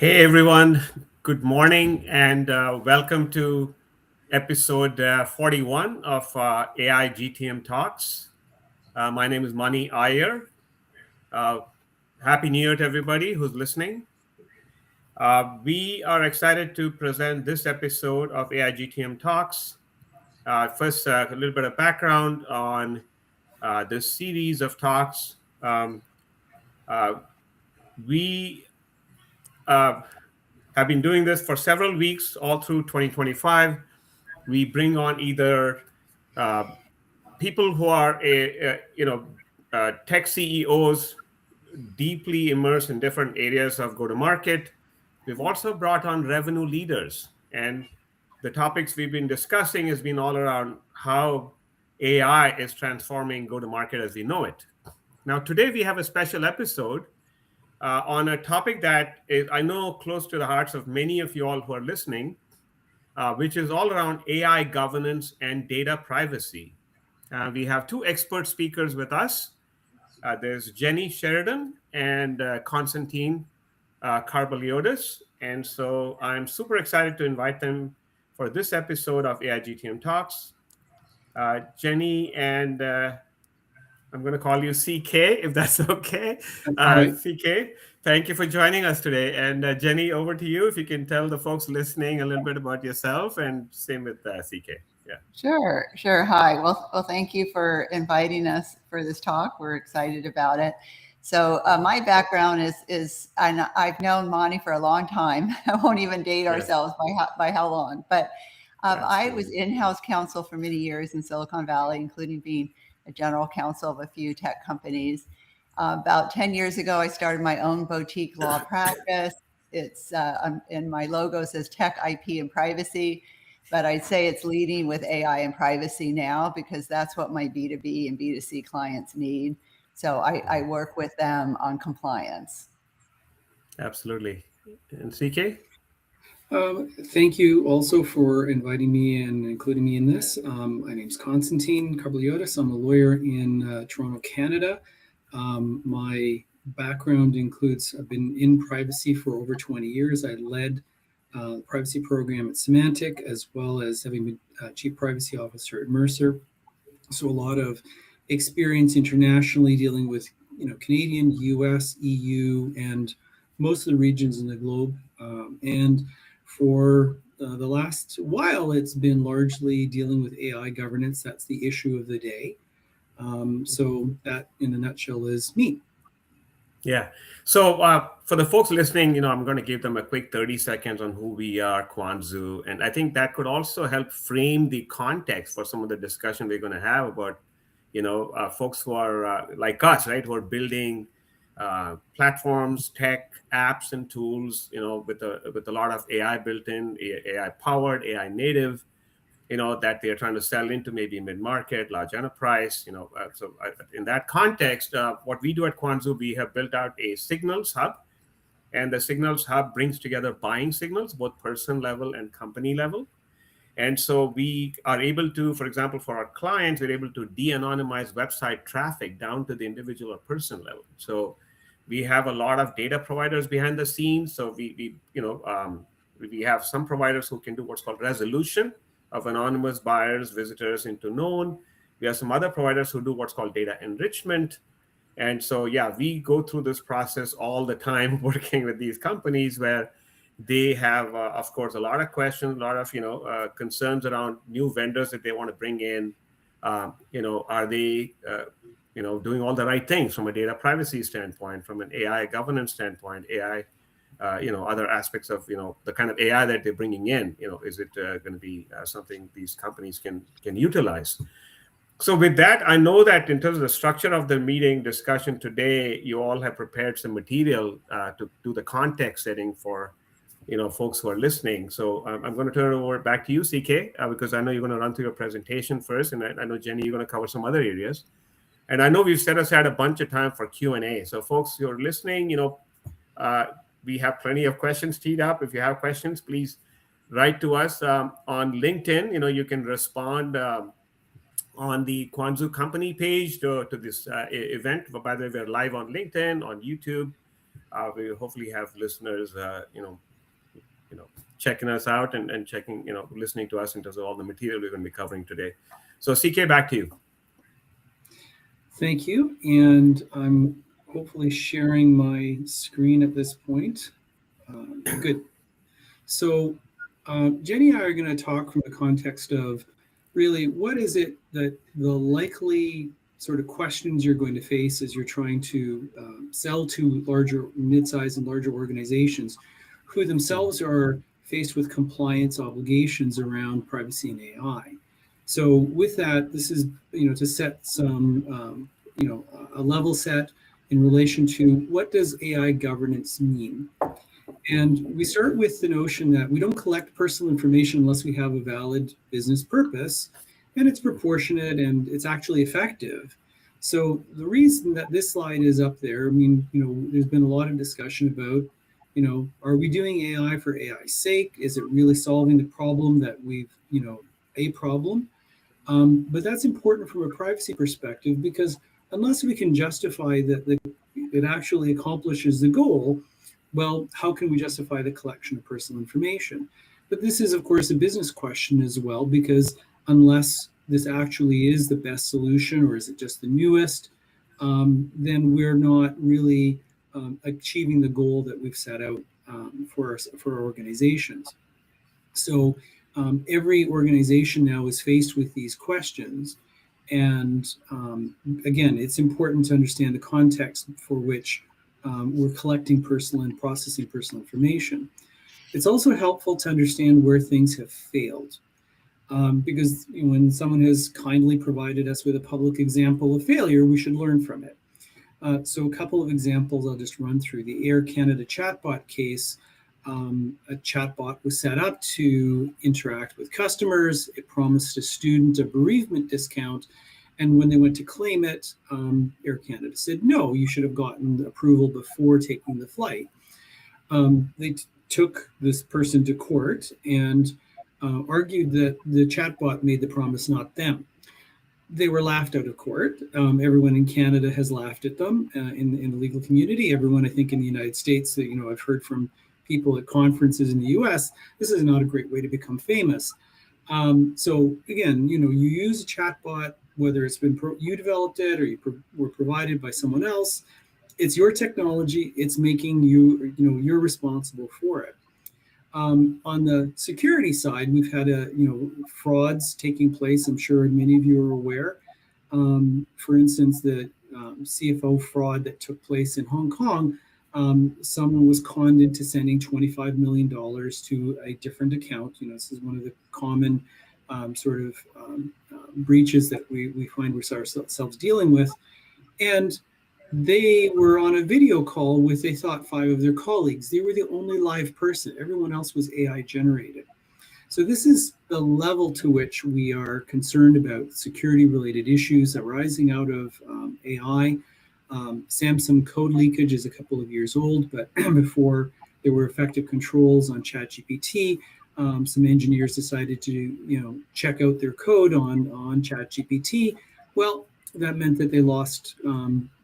Hey everyone, good morning and welcome to episode 41 of AI GTM Talks. My name is Mani Iyer. Uh, Happy New Year to everybody who's listening. We are excited to present this episode of AI GTM Talks. First, a little bit of background on this series of talks. Uh, we uh, have been doing this for several weeks, all through 2025. We bring on either uh, people who are tech CEOs deeply immersed in different areas of go to market. We've also brought on revenue leaders, and the topics we've been discussing has been all around how AI is transforming go to market as we know it. Now today we have a special episode on a topic that is, I know, close to the hearts of many of you all who are listening, which is all around AI governance and data privacy. We have two expert speakers with us. There's Jenny Sheridan and Constantine Karbaliotis. And so I'm super excited to invite them for this episode of AI GTM Talks. Jenny and I'm going to call you CK, if that's okay. All right. CK, thank you for joining us today. And Jenny, over to you. If you can tell the folks listening a little bit about yourself, and same with CK. Yeah. Sure. Hi. Well, thank you for inviting us for this talk. We're excited about it. So my background is I've known Mani for a long time. I won't even date Yes. ourselves by how long, but I was Absolutely. in-house counsel for many years in Silicon Valley, including being a general counsel of a few tech companies. About 10 years ago, I started my own boutique law practice. It's and my logo says Tech, IP, and Privacy, but I'd say it's leading with AI and privacy now because that's what my B2B and B2C clients need. So I work with them on compliance. Absolutely. And CK? Thank you also for inviting me and including me in this. My name's Constantine Karbaliotis. I'm a lawyer in Toronto, Canada. My background includes I've been in privacy for over 20 years. I led the privacy program at Symantec, as well as having been chief privacy officer at Mercer. So a lot of experience internationally dealing with Canadian, U.S., EU, and most of the regions in the globe. And for the last while, it's been largely dealing with AI governance. That's the issue of the day. So that, in a nutshell, is me. Yeah. So for the folks listening, I'm going to give them a quick 30 seconds on who we are, Quanzu. And I think that could also help frame the context for some of the discussion we're going to have about, folks who are like us, right, who are building platforms, tech, apps, and tools, with a lot of AI built in, AI powered, AI native, that they're trying to sell into maybe mid-market, large enterprise, in that context, what we do at Quanzu, we have built out a signals hub, and the signals hub brings together buying signals, both person level and company level. And so we are able to, for example, for our clients, we're able to de-anonymize website traffic down to the individual or person level. So we have a lot of data providers behind the scenes. So we have some providers who can do what's called resolution of anonymous buyers, visitors into known. We have some other providers who do what's called data enrichment. And so, yeah, we go through this process all the time working with these companies where they have, of course, a lot of questions, a lot of, concerns around new vendors that they want to bring in. Are they, doing all the right things from a data privacy standpoint, from an AI governance standpoint, AI other aspects of the kind of AI that they're bringing in. Is it going to be something these companies can utilize? So with that, I know that in terms of the structure of the meeting discussion today, you all have prepared some material to do the context setting for folks who are listening. So I'm going to turn it over back to you, CK, because I know you're going to run through your presentation first, and I know Jenny, you're going to cover some other areas. And I know we've set aside a bunch of time for Q&A. So folks who are listening, we have plenty of questions teed up. If you have questions, please write to us on LinkedIn. You can respond on the Quanzu company page to this event. But by the way, we're live on LinkedIn, on YouTube. we hopefully have listeners, checking us out and checking, listening to us in terms of all the material we're going to be covering today. So CK, back to you. Thank you. And I'm hopefully sharing my screen at this point. Good. So Jenny and I are going to talk from the context of really what is it that the likely sort of questions you're going to face as you're trying to sell to larger, mid-sized and larger organizations who themselves are faced with compliance obligations around privacy and AI. So with that, this is, to set some, a level set in relation to what does AI governance mean? And we start with the notion that we don't collect personal information unless we have a valid business purpose, and it's proportionate and it's actually effective. So the reason that this slide is up there, there's been a lot of discussion about, are we doing AI for AI's sake? Is it really solving the problem that we've, a problem? But that's important from a privacy perspective, because unless we can justify that it actually accomplishes the goal, well, how can we justify the collection of personal information? But this is, of course, a business question as well, because unless this actually is the best solution, or is it just the newest, then we're not really achieving the goal that we've set out for our organizations. So every organization now is faced with these questions. And again, it's important to understand the context for which we're collecting personal and processing personal information. It's also helpful to understand where things have failed, because when someone has kindly provided us with a public example of failure, we should learn from it. So a couple of examples I'll just run through. The Air Canada chatbot case, a chatbot was set up to interact with customers. It promised a student a bereavement discount. And when they went to claim it, Air Canada said, no, you should have gotten approval before taking the flight. They took this person to court and argued that the chatbot made the promise, not them. They were laughed out of court. Everyone in Canada has laughed at them in the legal community. Everyone, I think, in the United States, I've heard from people at conferences in the US, this is not a great way to become famous. So again, you use a chatbot, whether it's been you developed it or you were provided by someone else, it's your technology. It's making you, you're responsible for it. On the security side, we've had frauds taking place. I'm sure many of you are aware. For instance, the CFO fraud that took place in Hong Kong. Someone was conned into sending $25 million to a different account. This is one of the common breaches that we find ourselves dealing with. And they were on a video call with, they thought, 5 of their colleagues. They were the only live person. Everyone else was AI generated. So this is the level to which we are concerned about security-related issues arising out of AI. Samsung code leakage is a couple of years old, but before there were effective controls on ChatGPT, some engineers decided to, check out their code on ChatGPT. Well, that meant that they lost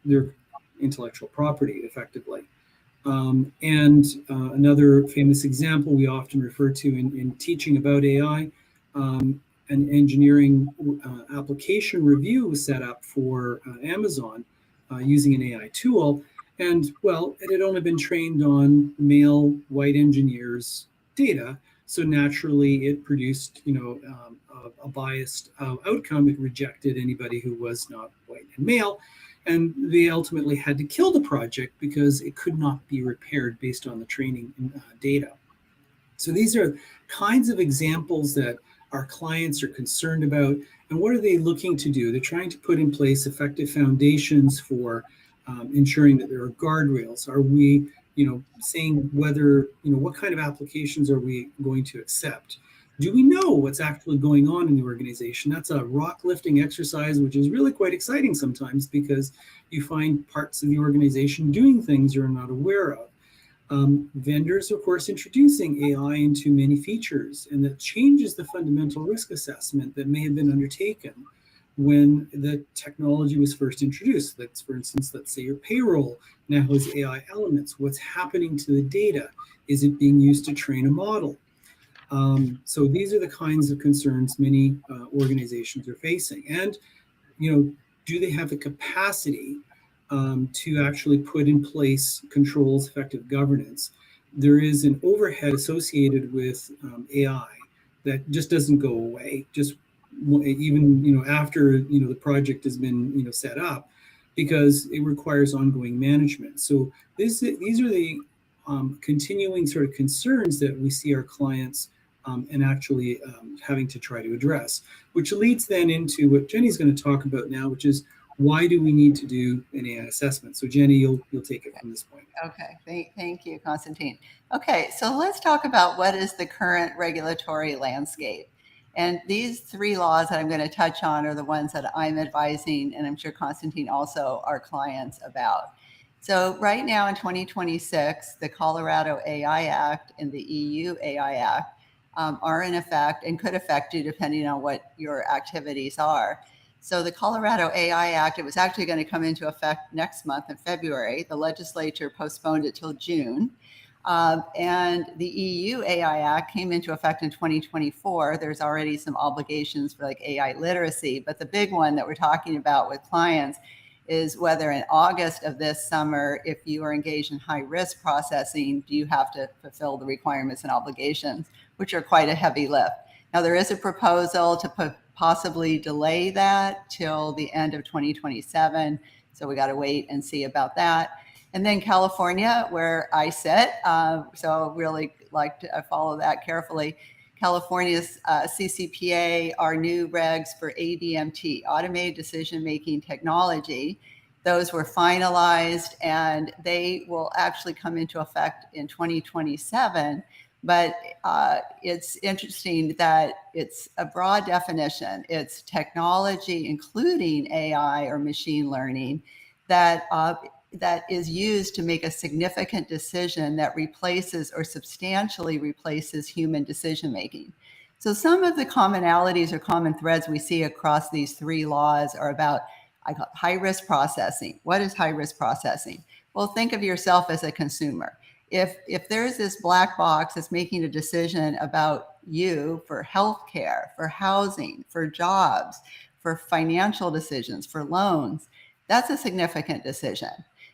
their intellectual property effectively. And another famous example we often refer to in teaching about AI, an engineering application review was set up for Amazon using an AI tool. And well, it had only been trained on male white engineers' data. So naturally it produced, a biased outcome. It rejected anybody who was not white and male. And they ultimately had to kill the project because it could not be repaired based on the training data. So these are kinds of examples that our clients are concerned about. And what are they looking to do? They're trying to put in place effective foundations for ensuring that there are guardrails. Are we, saying whether, what kind of applications are we going to accept? Do we know what's actually going on in the organization? That's a rock lifting exercise, which is really quite exciting sometimes because you find parts of the organization doing things you're not aware of. Vendors, of course, introducing AI into many features, and that changes the fundamental risk assessment that may have been undertaken. when the technology was first introduced. Let's, for instance, let's say your payroll now has AI elements. What's happening to the data? Is it being used to train a model? So these are the kinds of concerns many organizations are facing. And, do they have the capacity to actually put in place controls, effective governance? There is an overhead associated with AI that just doesn't go away, just even after the project has been set up, because it requires ongoing management. So these are the continuing sort of concerns that we see our clients and actually having to try to address, which leads then into what Jenny's going to talk about now, which is why do we need to do an AI assessment? So Jenny, you'll take it from this point. Okay, thank you, Constantine. Okay, so let's talk about what is the current regulatory landscape. And these three laws that I'm going to touch on are the ones that I'm advising, and I'm sure Constantine also our clients about. So right now in 2026, the Colorado AI Act and the EU AI Act are in effect and could affect you depending on what your activities are. So the Colorado AI Act, it was actually going to come into effect next month in February. The legislature postponed it till June. And the EU AI Act came into effect in 2024. There's already some obligations for like AI literacy, but the big one that we're talking about with clients is whether in August of this summer, if you are engaged in high risk processing, do you have to fulfill the requirements and obligations, which are quite a heavy lift. Now, there is a proposal to possibly delay that till the end of 2027. So we got to wait and see about that. And then California, where I sit, so really like to follow that carefully. California's CCPA, our new regs for ADMT, automated decision-making technology, those were finalized and they will actually come into effect in 2027. But it's interesting that it's a broad definition. It's technology, including AI or machine learning, that is used to make a significant decision that replaces or substantially replaces human decision making. So some of the commonalities or common threads we see across these three laws are about high risk processing. What is high risk processing? Well, think of yourself as a consumer. If there's this black box that's making a decision about you for healthcare, for housing, for jobs, for financial decisions, for loans, that's a significant decision.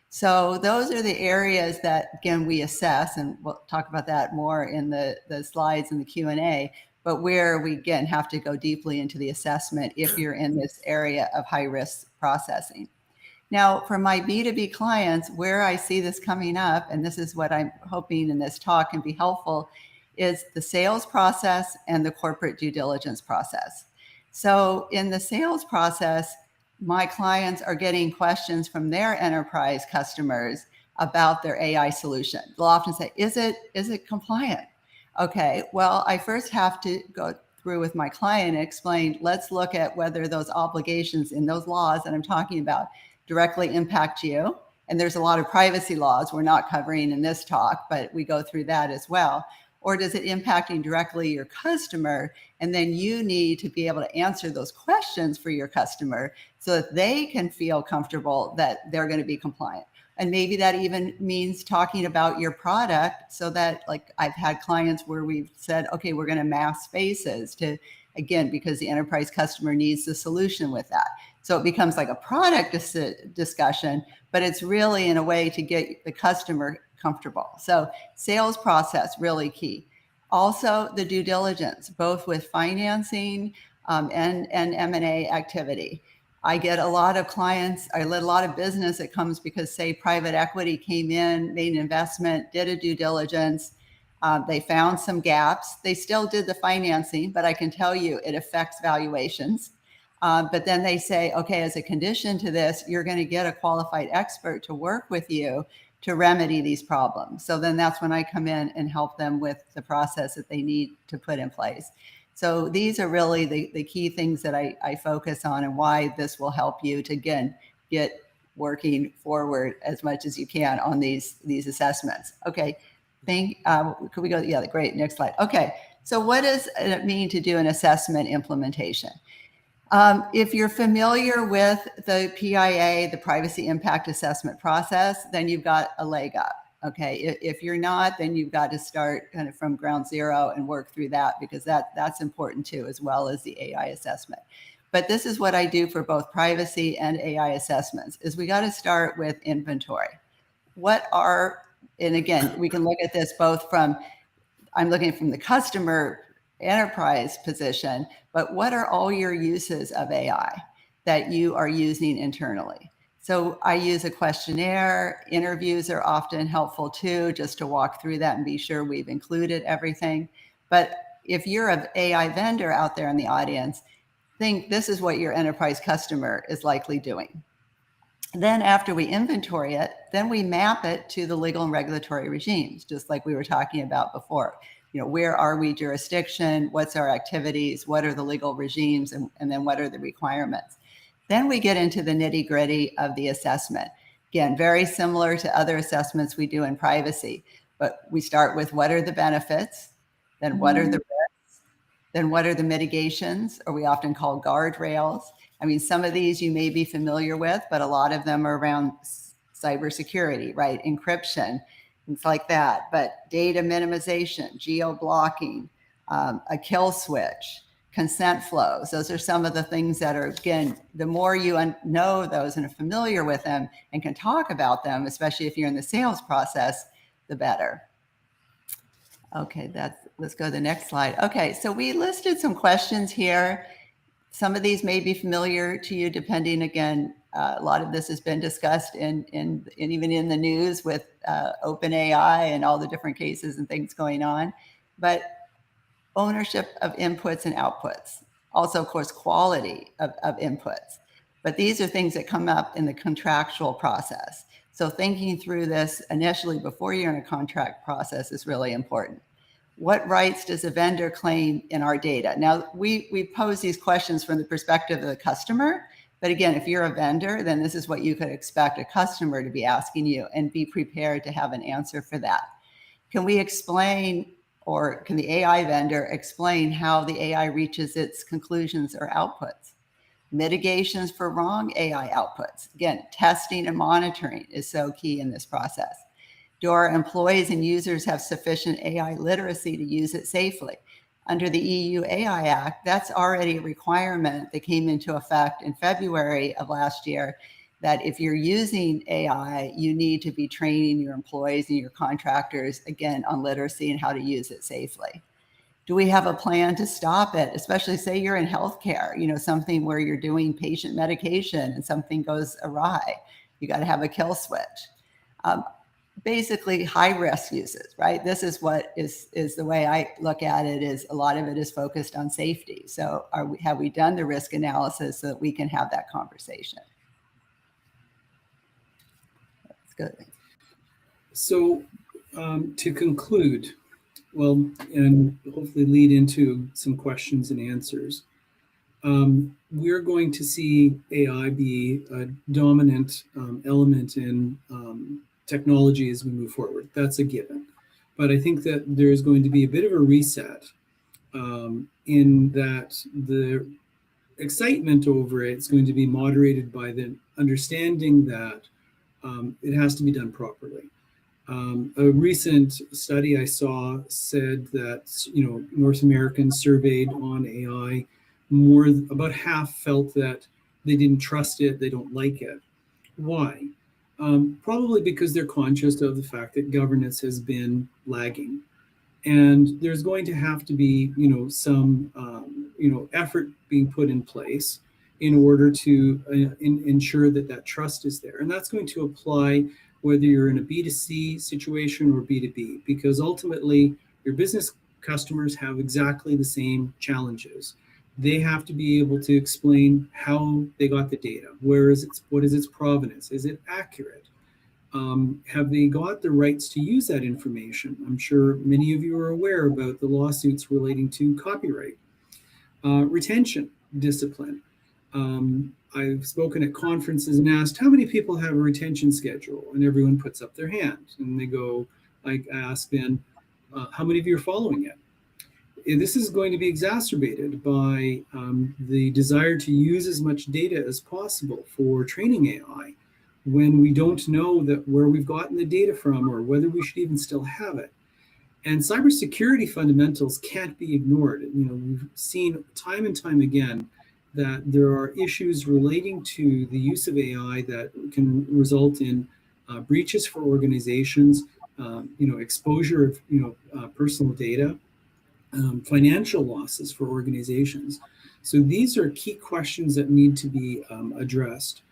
So those are the areas that, again, we assess, and we'll talk about that more in the slides and the Q&A, but where we, again, have to go deeply into the assessment if you're in this area of high-risk processing. Now, for my B2B clients, where I see this coming up, and this is what I'm hoping in this talk can be helpful, is the sales process and the corporate due diligence process. So in the sales process, my clients are getting questions from their enterprise customers about their AI solution. They'll often say, is it compliant? Okay, well, I first have to go through with my client and explain, let's look at whether those obligations in those laws that I'm talking about directly impact you. And there's a lot of privacy laws we're not covering in this talk, but we go through that as well. Or does it impacting directly your customer? And then you need to be able to answer those questions for your customer so that they can feel comfortable that they're going to be compliant. And maybe that even means talking about your product so that, like, I've had clients where we've said, okay, we're going to mask spaces to, again, because the enterprise customer needs the solution with that. So it becomes like a product discussion, but it's really in a way to get the customer comfortable. So sales process, really key. Also the due diligence, both with financing and M&A activity. I get a lot of clients, I let a lot of business that comes because, say, private equity came in, made an investment, did a due diligence. They found some gaps. They still did the financing, but I can tell you it affects valuations. But then they say, okay, as a condition to this, you're going to get a qualified expert to work with you to remedy these problems. So then that's when I come in and help them with the process that they need to put in place. So these are really the key things that I focus on and why this will help you to, again, get working forward as much as you can on these assessments. Okay, could we go? Yeah, great, next slide. Okay, so what does it mean to do an assessment implementation? If you're familiar with the PIA, the Privacy Impact Assessment process, then you've got a leg up. Okay, if you're not, then you've got to start kind of from ground zero and work through that, because that's important too, as well as the AI assessment. But this is what I do for both privacy and AI assessments, is we got to start with inventory. And again, we can look at this both from, I'm looking from the customer enterprise position, but what are all your uses of AI that you are using internally? So I use a questionnaire. Interviews are often helpful too, just to walk through that and be sure we've included everything. But if you're an AI vendor out there in the audience, think this is what your enterprise customer is likely doing. Then after we inventory it, then we map it to the legal and regulatory regimes, just like we were talking about before. Where are we jurisdiction? What's our activities? What are the legal regimes? And then what are the requirements? Then we get into the nitty gritty of the assessment. Again, very similar to other assessments we do in privacy, but we start with what are the benefits, then what are the risks, then what are the mitigations, or we often call guardrails. I mean, some of these you may be familiar with, but a lot of them are around cybersecurity, right? Encryption, things like that. But data minimization, geo-blocking, a kill switch, consent flows. Those are some of the things that are, again, the more you know those and are familiar with them and can talk about them, especially if you're in the sales process, the better. Okay, let's go to the next slide. Okay, so we listed some questions here. Some of these may be familiar to you, depending, again, a lot of this has been discussed in even in the news with OpenAI and all the different cases and things going on. But ownership of inputs and outputs. Also, of course, quality of inputs. But these are things that come up in the contractual process. So thinking through this initially before you're in a contract process is really important. What rights does a vendor claim in our data? Now, we pose these questions from the perspective of the customer. But again, if you're a vendor, then this is what you could expect a customer to be asking you, and be prepared to have an answer for that. Can we explain, or can the AI vendor explain how the AI reaches its conclusions or outputs? Mitigations for wrong AI outputs. Again, testing and monitoring is so key in this process. Do our employees and users have sufficient AI literacy to use it safely? Under the EU AI Act, that's already a requirement that came into effect in February of last year, that if you're using AI, you need to be training your employees and your contractors, again, on literacy and how to use it safely. Do we have a plan to stop it? Especially say you're in healthcare, something where you're doing patient medication and something goes awry. You got to have a kill switch. Basically high risk uses, right? This is what is the way I look at it, is a lot of it is focused on safety. So have we done the risk analysis so that we can have that conversation? That's good. So to conclude, well, and hopefully lead into some questions and answers, we're going to see AI be a dominant element in technology as we move forward. That's a given. But I think that there's going to be a bit of a reset in that the excitement over it's going to be moderated by the understanding that it has to be done properly. A recent study I saw said that North Americans surveyed on AI, about half felt that they didn't trust it, they don't like it. Why? Probably because they're conscious of the fact that governance has been lagging, and there's going to have to be some effort being put in place in order to ensure that trust is there, and that's going to apply whether you're in a B2C situation or B2B, because ultimately your business customers have exactly the same challenges. They have to be able to explain how they got the data. What is its provenance? Is it accurate? Have they got the rights to use that information? I'm sure many of you are aware about the lawsuits relating to copyright. Retention, discipline. I've spoken at conferences and asked how many people have a retention schedule, and everyone puts up their hand. And they go, I ask then, how many of you are following it? this is going to be exacerbated by the desire to use as much data as possible for training AI, when we don't know that where we've gotten the data from or whether we should even still have it. And cybersecurity fundamentals can't be ignored. We've seen time and time again that there are issues relating to the use of AI that can result in breaches for organizations, exposure of personal data, financial losses for organizations. So these are key questions that need to be addressed.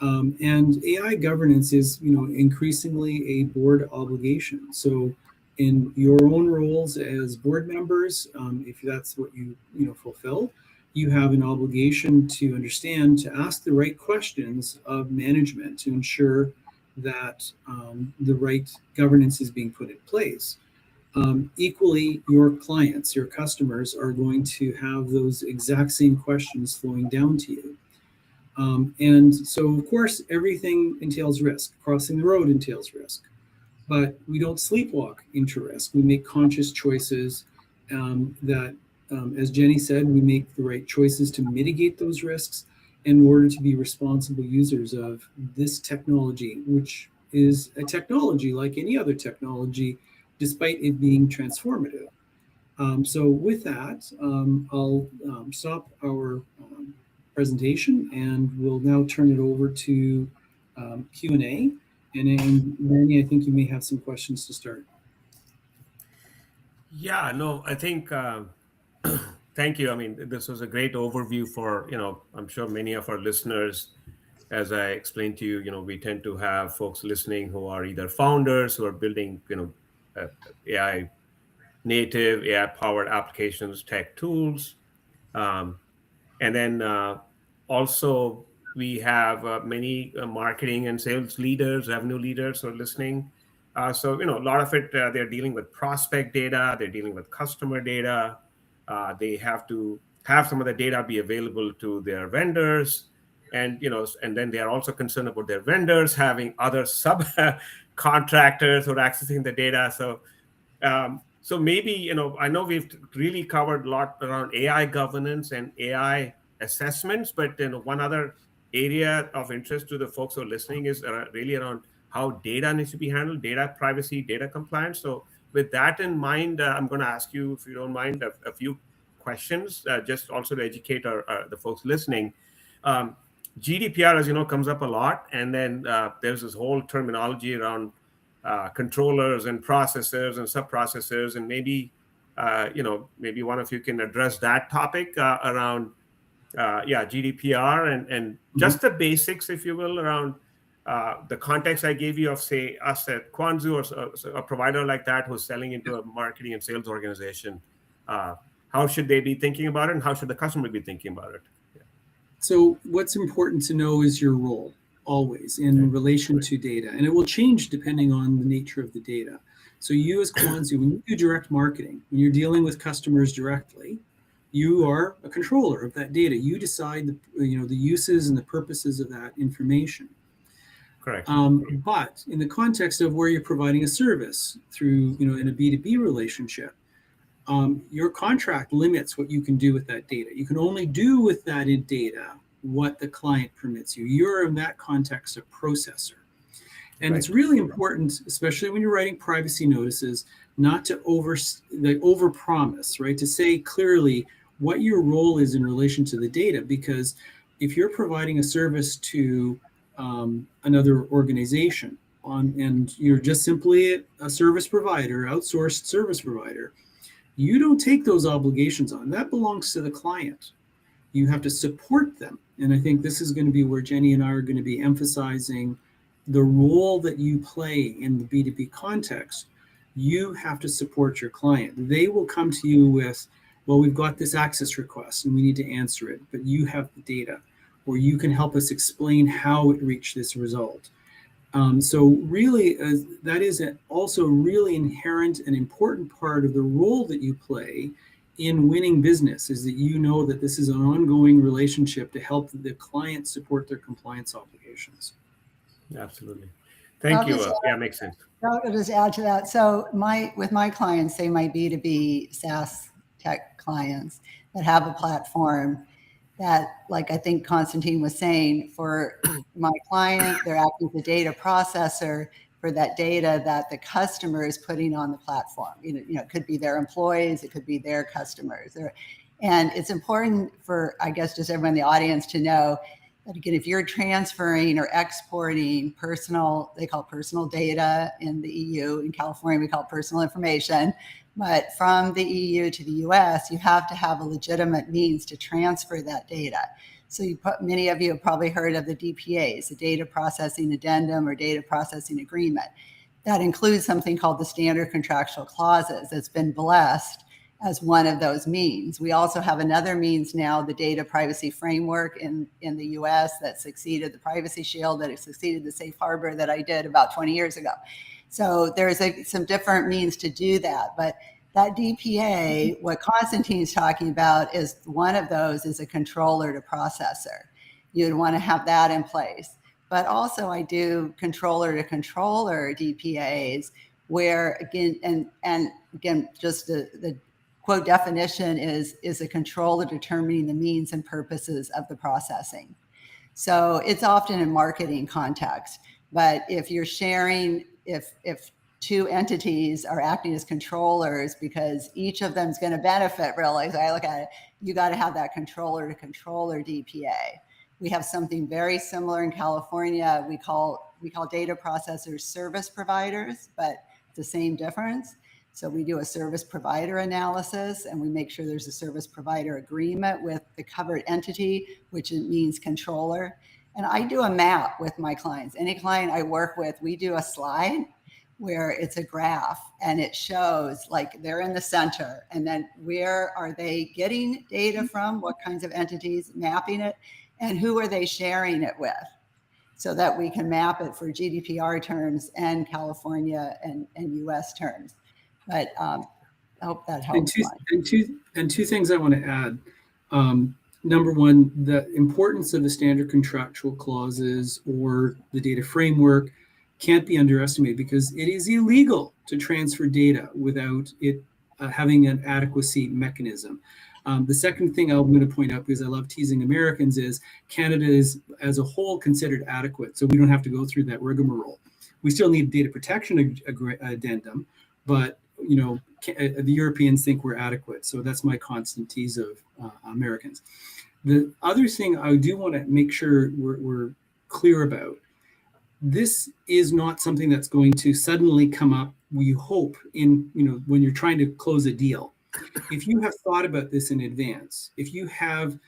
And AI governance is, increasingly a board obligation. So in your own roles as board members, if that's what you fulfill, you have an obligation to understand, to ask the right questions of management to ensure that the right governance is being put in place. Equally, your clients, your customers are going to have those exact same questions flowing down to you. And so, of course, everything entails risk. Crossing the road entails risk. But we don't sleepwalk into risk. We make conscious choices that, as Jenny said, we make the right choices to mitigate those risks in order to be responsible users of this technology, which is a technology like any other technology, despite it being transformative. So with that, I'll stop our presentation, and we'll now turn it over to Q&A. And then, Mani, I think you may have some questions to start. Yeah, no, I think, thank you. I mean, this was a great overview for, I'm sure many of our listeners, as I explained to you, we tend to have folks listening who are either founders who are building, AI native, AI powered applications, tech tools. And then also we have many marketing and sales leaders, revenue leaders who are listening. So, a lot of it, they're dealing with prospect data, they're dealing with customer data. They have to have some of the data be available to their vendors. And, and then they are also concerned about their vendors having other subcontractors who are accessing the data. So maybe, I know we've really covered a lot around AI governance and AI assessments, but one other area of interest to the folks who are listening is really around how data needs to be handled, data privacy, data compliance. So with that in mind, I'm going to ask you, if you don't mind, a few questions, just also to educate the folks listening. GDPR, as you know, comes up a lot. And then there's this whole terminology around controllers and processors and sub-processors, and maybe maybe one of you can address that topic around GDPR and just the basics, if you will, around the context I gave you of, say, us at Quanzu or a provider like that who's selling into a marketing and sales organization. How should they be thinking about it, and how should the customer be thinking about it? So what's important to know is your role always in relation to data, and it will change depending on the nature of the data. So you as Quanzu, when you do direct marketing, when you're dealing with customers directly, you are a controller of that data. You decide the uses and the purposes of that information. Correct. But in the context of where you're providing a service through, in a B2B relationship, your contract limits what you can do with that data. You can only do with that data what the client permits you. You're in that context a processor. And it's really important, especially when you're writing privacy notices, not to overpromise, right? To say clearly what your role is in relation to the data, because if you're providing a service to another organization and you're just simply a service provider, outsourced service provider, you don't take those obligations on. That belongs to the client. You have to support them. And I think this is going to be where Jenny and I are going to be emphasizing the role that you play in the B2B context. You have to support your client. They will come to you with, well, we've got this access request and we need to answer it, but you have the data, or you can help us explain how it reached this result. So really, that is also really inherent and important part of the role that you play in winning business, is that you know that this is an ongoing relationship to help the client support their compliance obligations. Absolutely. Thank you. Yeah, makes sense. I'll just add to that. So with my clients, say my B2B SaaS tech clients that have a platform that, like I think Constantine was saying, for my client, they're acting as a data processor for that data that the customer is putting on the platform. It could be their employees, it could be their customers. And it's important for, I guess, just everyone in the audience to know that, again, if you're transferring or exporting they call it personal data in the EU. In California, we call it personal information. But from the EU to the US, you have to have a legitimate means to transfer that data. So many of you have probably heard of the DPAs, the data processing addendum or data processing agreement. That includes something called the standard contractual clauses that's been blessed as one of those means. We also have another means now, the data privacy framework in the US that succeeded the Privacy Shield, that succeeded the Safe Harbor that I did about 20 years ago. So there's some different means to do that. But that DPA, what Constantine's talking about, is one of those is a controller to processor. You'd want to have that in place. But also I do controller to controller DPAs where, again, and again, just the quote definition is a controller determining the means and purposes of the processing. So it's often in marketing context. But if you're sharing, if two entities are acting as controllers, because each of them is going to benefit, really, as I look at it, you got to have that controller to controller DPA. We have something very similar in California. We call data processors service providers, but it's the same difference. So we do a service provider analysis, and we make sure there's a service provider agreement with the covered entity, which means controller. And I do a map with my clients. Any client I work with, we do a slide where it's a graph and it shows, like, they're in the center, and then where are they getting data from, what kinds of entities, mapping it, and who are they sharing it with, so that we can map it for GDPR terms and California and US terms. But I hope that helps. And two things I want to add. Number one, the importance of the standard contractual clauses or the data framework can't be underestimated, because it is illegal to transfer data without it having an adequacy mechanism. The second thing I'm going to point out, because I love teasing Americans, is Canada is as a whole considered adequate, so we don't have to go through that rigmarole. We still need data protection addendum, but the Europeans think we're adequate. So that's my constant tease of Americans. The other thing I do want to make sure we're clear about, this is not something that's going to suddenly come up, we hope, in when you're trying to close a deal. If you have thought about this in advance, if you have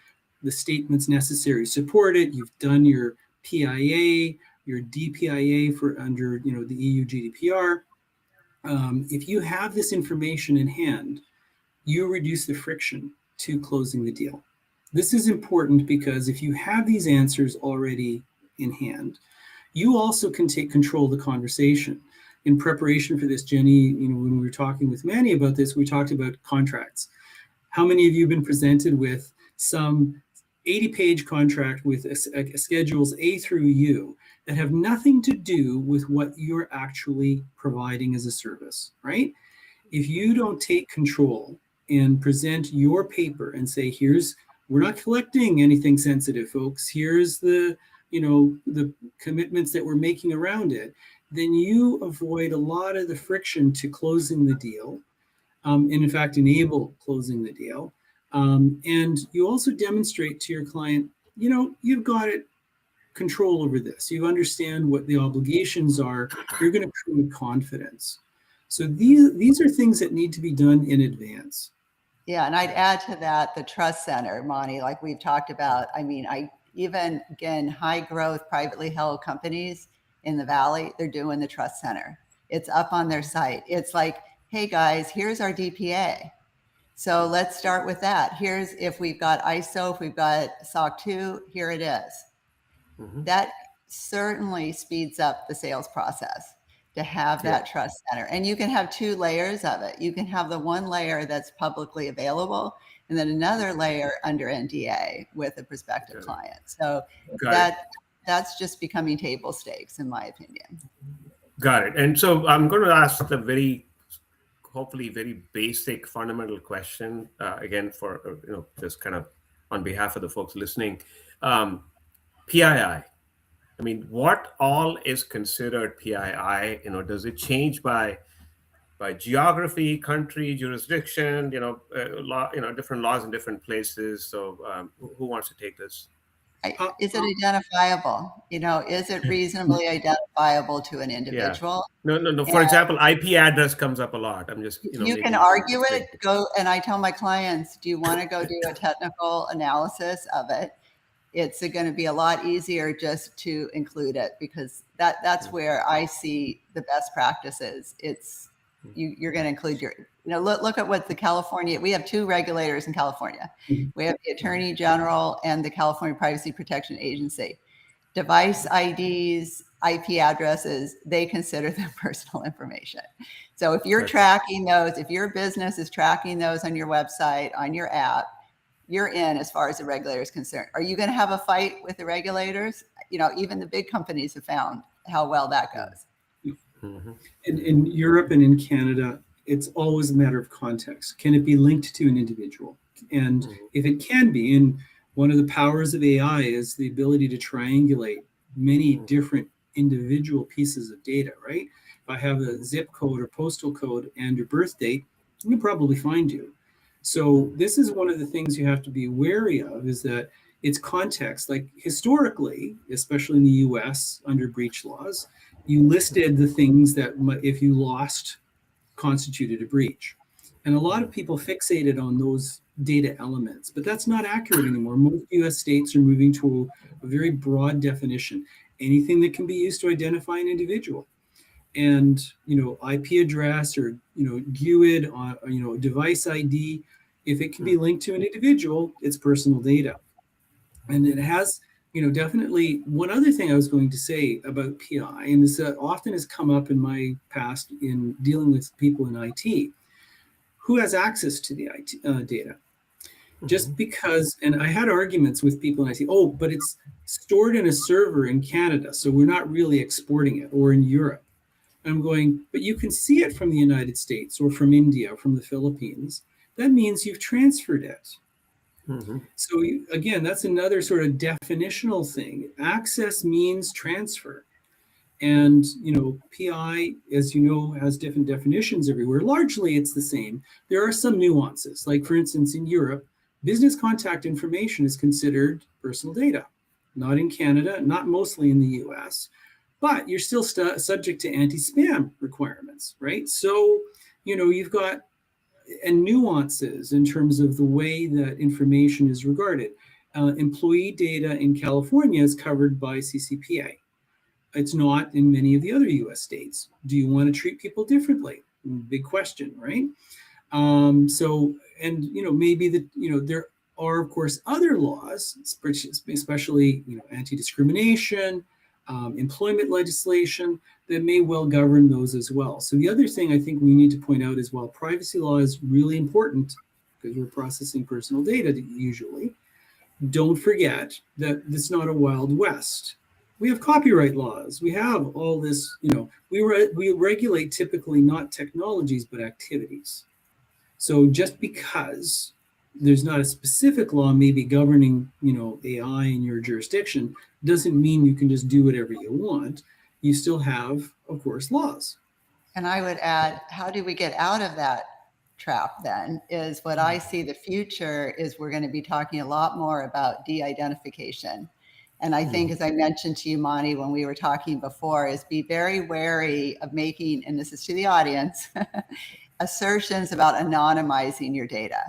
the statements necessary, support it, you've done your PIA, your DPIA for under the EU GDPR, if you have this information in hand, you reduce the friction to closing the deal. This is important because if you have these answers already in hand, you also can take control of the conversation. In preparation for this, Jenny, when we were talking with Mani about this, we talked about contracts. How many of you have been presented with some 80-page contract with schedules A through U that have nothing to do with what you're actually providing as a service, right? If you don't take control and present your paper and say, we're not collecting anything sensitive, folks, here's the commitments that we're making around it, then you avoid a lot of the friction to closing the deal, and in fact enable closing the deal. And you also demonstrate to your client, you've got control over this. You understand what the obligations are. You're going to prove confidence. So these are things that need to be done in advance. Yeah, and I'd add to that the trust center, Mani, like we've talked about. I mean, again, high growth, privately held companies in the Valley, they're doing the trust center. It's up on their site. It's like, hey guys, here's our DPA. So let's start with that. If we've got ISO, if we've got SOC 2, here it is. Mm-hmm. That certainly speeds up the sales process to have that trust center. And you can have two layers of it. You can have the one layer that's publicly available, and then another layer under NDA with a prospective client. So that's just becoming table stakes, in my opinion. Got it. And so I'm going to ask the very hopefully very basic, fundamental question, again, for, just kind of on behalf of the folks listening. PII. I mean, what all is considered PII? Does it change by geography, country, jurisdiction? Law, different laws in different places. So, who wants to take this? Is it identifiable? Is it reasonably identifiable to an individual? Yeah. No. For example, IP address comes up a lot. I'm just, you can argue it. Go, and I tell my clients, do you want to go do a technical analysis of it? It's going to be a lot easier just to include it, because that's where I see the best practices. It's you're going to include your, look at what we have two regulators in California. We have the Attorney General and the California Privacy Protection Agency. Device IDs, IP addresses, they consider them personal information. So if you're tracking those, if your business is tracking those on your website, on your app, you're in as far as the regulator is concerned. Are you going to have a fight with the regulators? Even the big companies have found how well that goes. Mm-hmm. In Europe and in Canada, it's always a matter of context. Can it be linked to an individual? And if it can be, and one of the powers of AI is the ability to triangulate many different individual pieces of data, right? If I have a zip code or postal code and your birth date, I can probably find you. So this is one of the things you have to be wary of, is that it's context. Like historically, especially in the US under breach laws, you listed the things that if you lost constituted a breach. And a lot of people fixated on those data elements, but that's not accurate anymore. Most US states are moving to a very broad definition. Anything that can be used to identify an individual. And, IP address or, GUID, device ID, if it can be linked to an individual, it's personal data. And it has, definitely one other thing I was going to say about PI, and this often has come up in my past in dealing with people in IT, who has access to the IT data. Just because, and I had arguments with people in IT, but it's stored in a server in Canada, so we're not really exporting it, or in Europe. I'm going, but you can see it from the United States or from India or from the Philippines. That means you've transferred it. So again, that's another sort of definitional thing. Access means transfer. And, PI, as you know, has different definitions everywhere. Largely, it's the same. There are some nuances. Like, for instance, in Europe, business contact information is considered personal data. Not in Canada, not mostly in the US, but you're still subject to anti-spam requirements, right? So, you've got nuances in terms of the way that information is regarded. Employee data in California is covered by CCPA. It's not in many of the other US states. Do you want to treat people differently? Big question, right? Maybe there are, of course, other laws, especially, anti-discrimination, employment legislation that may well govern those as well. So the other thing I think we need to point out is, while privacy law is really important because we're processing personal data usually, don't forget that it's not a Wild West. We have copyright laws. We have all this, we regulate typically not technologies, but activities. So just because there's not a specific law maybe governing, AI in your jurisdiction, doesn't mean you can just do whatever you want. You still have, of course, laws. And I would add, how do we get out of that trap then? Is what I see the future is we're going to be talking a lot more about de-identification. And I think, as I mentioned to you, Mani, when we were talking before, is be very wary of making, and this is to the audience, assertions about anonymizing your data.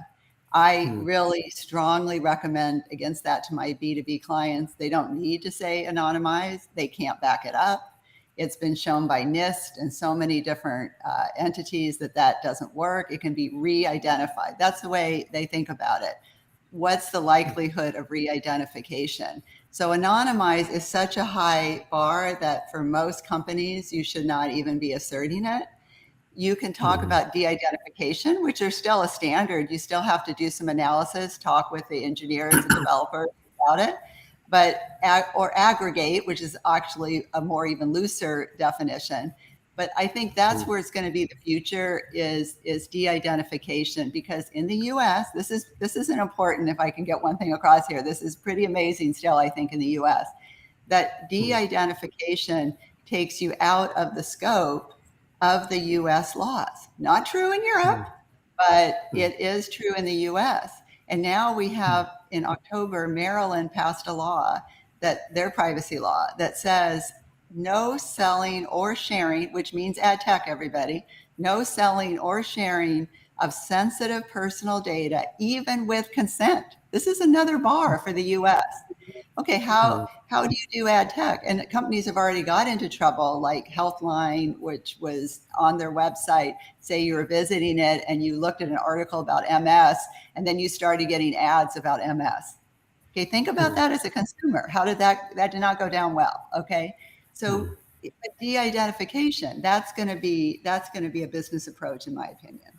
I really strongly recommend against that to my B2B clients. They don't need to say anonymize. They can't back it up. It's been shown by NIST and so many different entities that doesn't work. It can be re-identified. That's the way they think about it. What's the likelihood of re-identification? So anonymize is such a high bar that for most companies, you should not even be asserting it. You can talk about de-identification, which are still a standard. You still have to do some analysis, talk with the engineers and developers about it, or aggregate, which is actually a more even looser definition. But I think that's where it's going to be the future is de-identification, because in the US, this isn't important. If I can get one thing across here, this is pretty amazing still, I think, in the US, that de-identification takes you out of the scope of the US laws. Not true in Europe, but it is true in the US. And now we have, in October, Maryland passed a law, that their privacy law, that says no selling or sharing, which means ad tech, everybody, no selling or sharing of sensitive personal data, even with consent. This is another bar for the US. Okay, how do you do ad tech? And companies have already got into trouble, like Healthline, which was on their website. Say you were visiting it and you looked at an article about MS, and then you started getting ads about MS. Okay, think about that as a consumer. How did that did not go down well? Okay, so de-identification, that's going to be a business approach, in my opinion.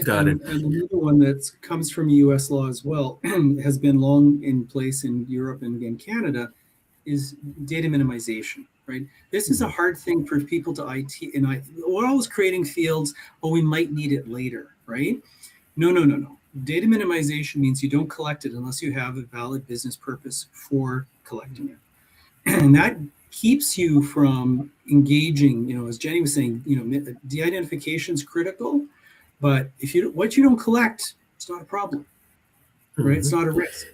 Got it. And another one that comes from U.S. law as well, has been long in place in Europe and in Canada, is data minimization, right? This is a hard thing for people to IT, and we're always creating fields, we might need it later, right? No. Data minimization means you don't collect it unless you have a valid business purpose for collecting it. And that keeps you from engaging, as Jenny was saying, de-identification is critical. But what you don't collect, it's not a problem, right? It's not a risk.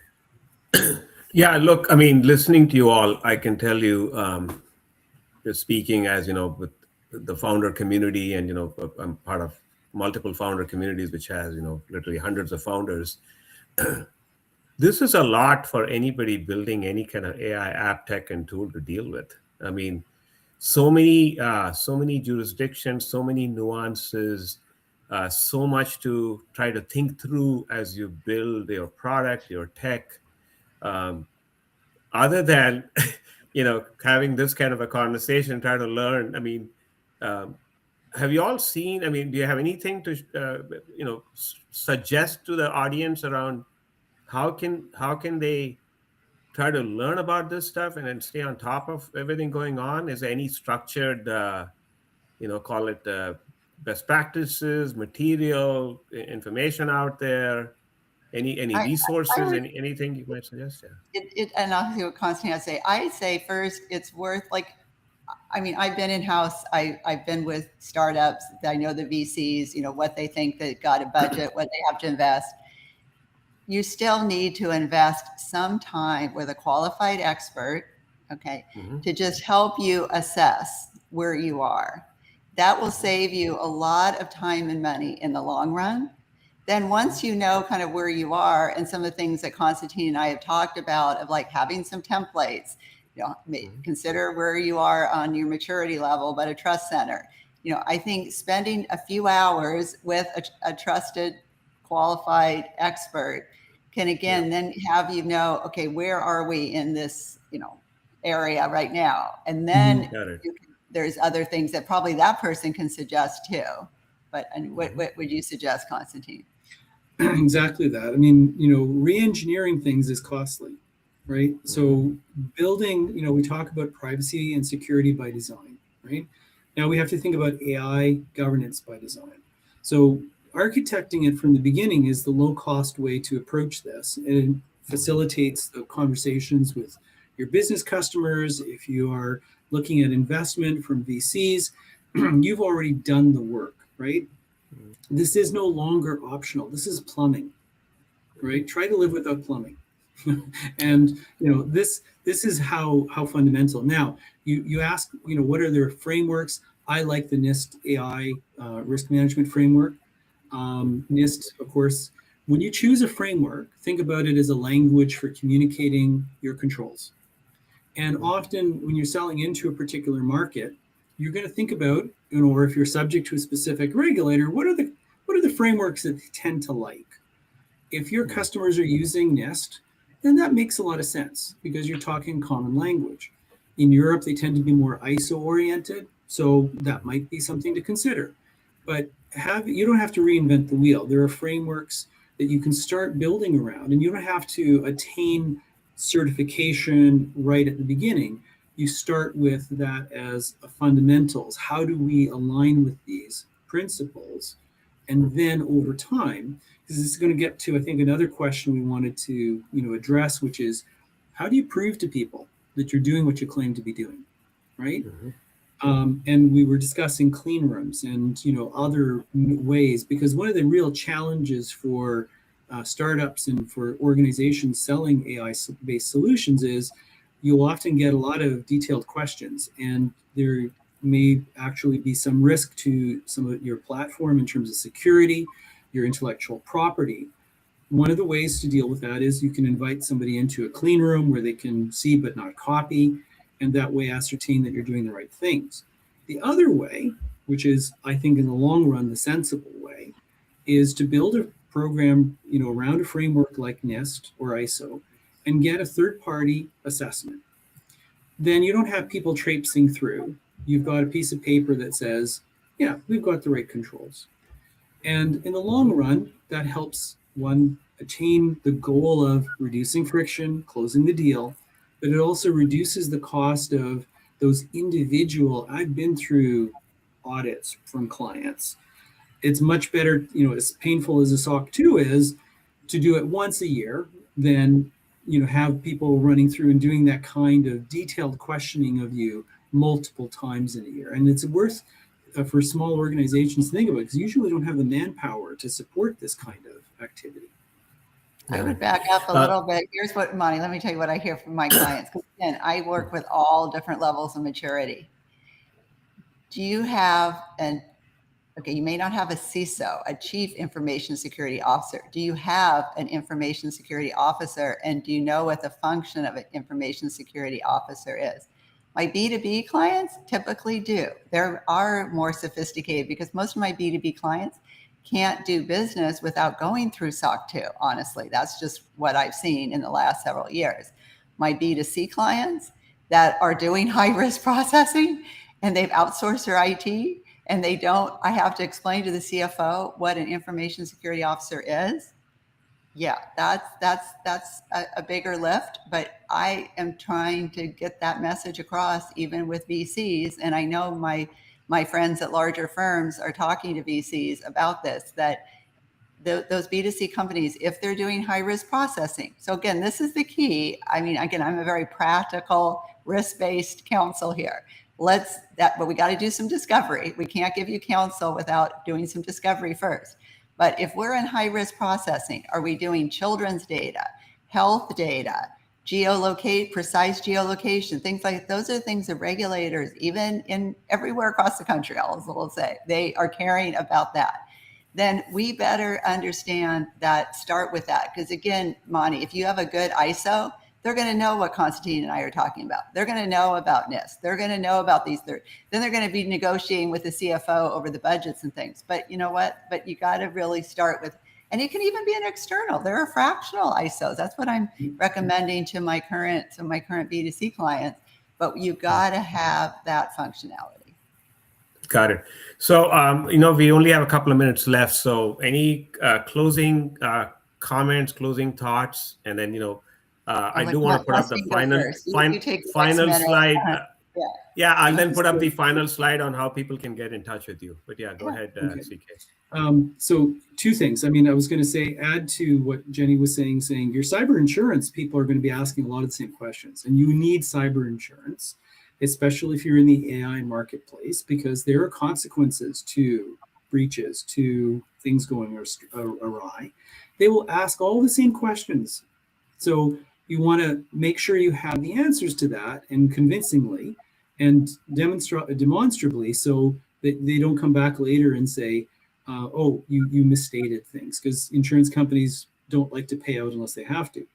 Yeah, look, I mean, listening to you all, I can tell you, just speaking as, with the founder community, and, I'm part of multiple founder communities, which has, literally hundreds of founders. This is a lot for anybody building any kind of AI app tech and tool to deal with. I mean, so many jurisdictions, so many nuances, so much to try to think through as you build your product, your tech. Other than, having this kind of a conversation, try to learn. I mean, have you all seen? I mean, do you have anything to, suggest to the audience around how can they try to learn about this stuff and then stay on top of everything going on? Is there any structured, call it best practices, material, information out there? Any resources? Anything you might suggest? Yeah. And I'll see what Constantine has to say. I say first, it's worth I've been in-house. I've been with startups. I know the VCs, what they think that got a budget, what they have to invest. You still need to invest some time with a qualified expert, okay, to just help you assess where you are. That will save you a lot of time and money in the long run. Then once you know kind of where you are, and some of the things that Constantine and I have talked about, of like having some templates, consider where you are on your maturity level, but a trust center. I think spending a few hours with a trusted, qualified expert can then have okay, where are we in this area right now, and then there's other things that probably that person can suggest too. But what would you suggest, Constantine? Exactly that. I mean, re-engineering things is costly, right? So building, we talk about privacy and security by design, right? Now we have to think about AI governance by design. So architecting it from the beginning is the low-cost way to approach this. And it facilitates the conversations with your business customers. If you are looking at investment from VCs, you've already done the work, right? This is no longer optional. This is plumbing, right? Try to live without plumbing. And this is how fundamental. Now you ask, what are their frameworks? I like the NIST AI risk management framework. NIST, of course, when you choose a framework, think about it as a language for communicating your controls. And often when you're selling into a particular market, you're going to think about, or if you're subject to a specific regulator, what are the frameworks that they tend to like? If your customers are using NIST, then that makes a lot of sense because you're talking common language. In Europe, they tend to be more ISO oriented, so that might be something to consider. But you don't have to reinvent the wheel. There are frameworks that you can start building around, and you don't have to attain certification right at the beginning. you start with that as a fundamentals. How do we align with these principles? And then over time, because this is going to get to, I think, another question we wanted to, address, which is, how do you prove to people that you're doing what you claim to be doing, right? And we were discussing clean rooms and other ways, because one of the real challenges for startups and for organizations selling AI-based solutions is you'll often get a lot of detailed questions, and there may actually be some risk to some of your platform in terms of security, your intellectual property. One of the ways to deal with that is you can invite somebody into a clean room where they can see but not copy, and that way ascertain that you're doing the right things. The other way, which is, I think, in the long run, the sensible way, is to build a program, around a framework like NIST or ISO, and get a third-party assessment. Then you don't have people traipsing through. You've got a piece of paper that says, yeah, we've got the right controls. And in the long run, that helps one attain the goal of reducing friction, closing the deal, but it also reduces the cost of those individual, I've been through audits from clients. It's much better, as painful as a SOC 2 is, to do it once a year than, have people running through and doing that kind of detailed questioning of you multiple times in a year. And it's worth for small organizations to think about, because usually don't have the manpower to support this kind of activity. I would back up a little bit. Here's what, Mani, let me tell you what I hear from my clients. Because again, I work with all different levels of maturity. Do you have okay, you may not have a CISO, a Chief Information Security Officer. Do you have an Information Security Officer? And do you know what the function of an Information Security Officer is? My B2B clients typically do. There are more sophisticated, because most of my B2B clients can't do business without going through SOC 2, honestly. That's just what I've seen in the last several years. My B2C clients that are doing high-risk processing and they've outsourced their IT, and they don't, I have to explain to the CFO what an information security officer is. Yeah, that's a bigger lift, but I am trying to get that message across even with VCs. And I know my friends at larger firms are talking to VCs about this, that those B2C companies, if they're doing high risk processing. So again, this is the key. I mean, again, I'm a very practical, risk-based counsel here. But we got to do some discovery. We can't give you counsel without doing some discovery first. But if we're in high risk processing, are we doing children's data, health data, precise geolocation, things like those are things that regulators, even in everywhere across the country, I'll say, they are caring about that. Then we better understand that, start with that. Because again, Mani, if you have a good ISO, they're going to know what Constantine and I are talking about. They're going to know about NIST. They're going to know about these. Then they're going to be negotiating with the CFO over the budgets and things. But you know what? But you got to really start with, and it can even be an external. There are fractional ISOs. That's what I'm recommending to my current B2C clients. But you got to have that functionality. Got it. So, we only have a couple of minutes left. So any closing comments, closing thoughts, and then, I do want to put up the final slide. Yeah, I'll then put up the final slide on how people can get in touch with you. But yeah, go ahead, CK. So two things. I mean, I was going to say, add to what Jenny was saying your cyber insurance, people are going to be asking a lot of the same questions, and you need cyber insurance, especially if you're in the AI marketplace, because there are consequences to breaches, to things going awry. They will ask all the same questions. So you want to make sure you have the answers to that, and convincingly and demonstrably, so that they don't come back later and say, you misstated things, because insurance companies don't like to pay out unless they have to.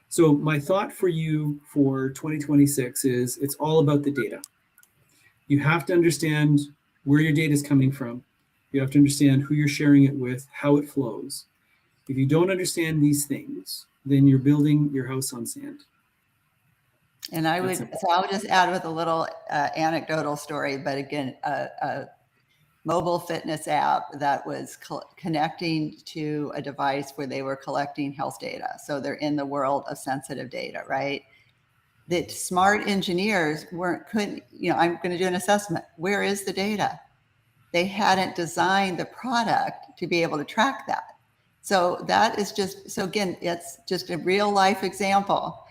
So my thought for you for 2026 is it's all about the data. You have to understand where your data is coming from. You have to understand who you're sharing it with, how it flows. If you don't understand these things, then you're building your house on sand. And I would just add with a little anecdotal story, but again, a mobile fitness app that was connecting to a device where they were collecting health data. So they're in the world of sensitive data, right? that smart engineers couldn't, I'm going to do an assessment. Where is the data? They hadn't designed the product to be able to track that. So that is again, it's just a real life example.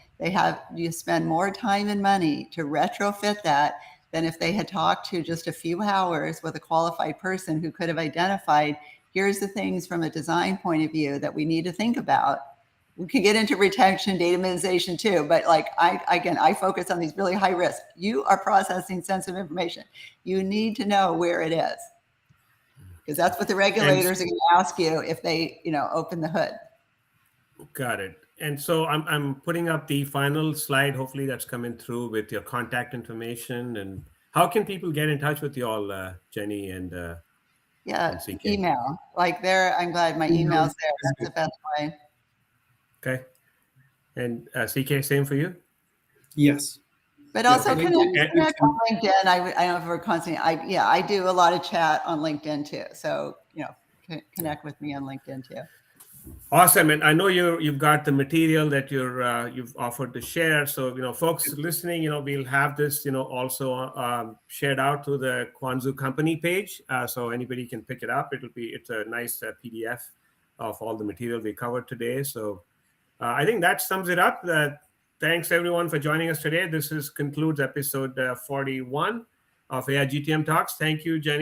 You spend more time and money to retrofit that than if they had talked to just a few hours with a qualified person who could have identified, here's the things from a design point of view that we need to think about. We can get into retention, data minimization too, but I focus on these really high risk. You are processing sensitive information. You need to know where it is, because that's what the regulators are going to ask you if they, open the hood. Got it. And so I'm putting up the final slide. Hopefully that's coming through with your contact information. And how can people get in touch with you all, Jenny and CK? Email. I'm glad my email's there. That's the best way. Okay. And CK, same for you? Yes. But also connect on LinkedIn. I don't know if we're constantly. I do a lot of chat on LinkedIn too. So connect with me on LinkedIn too. Awesome. And I know you've got the material that you've offered to share. So folks listening, we'll have this also shared out to the Quanzu company page, so anybody can pick it up. It's a nice PDF of all the material we covered today. So I think that sums it up. Thanks everyone for joining us today. This concludes episode 41 of AI GTM Talks. Thank you, Jenny.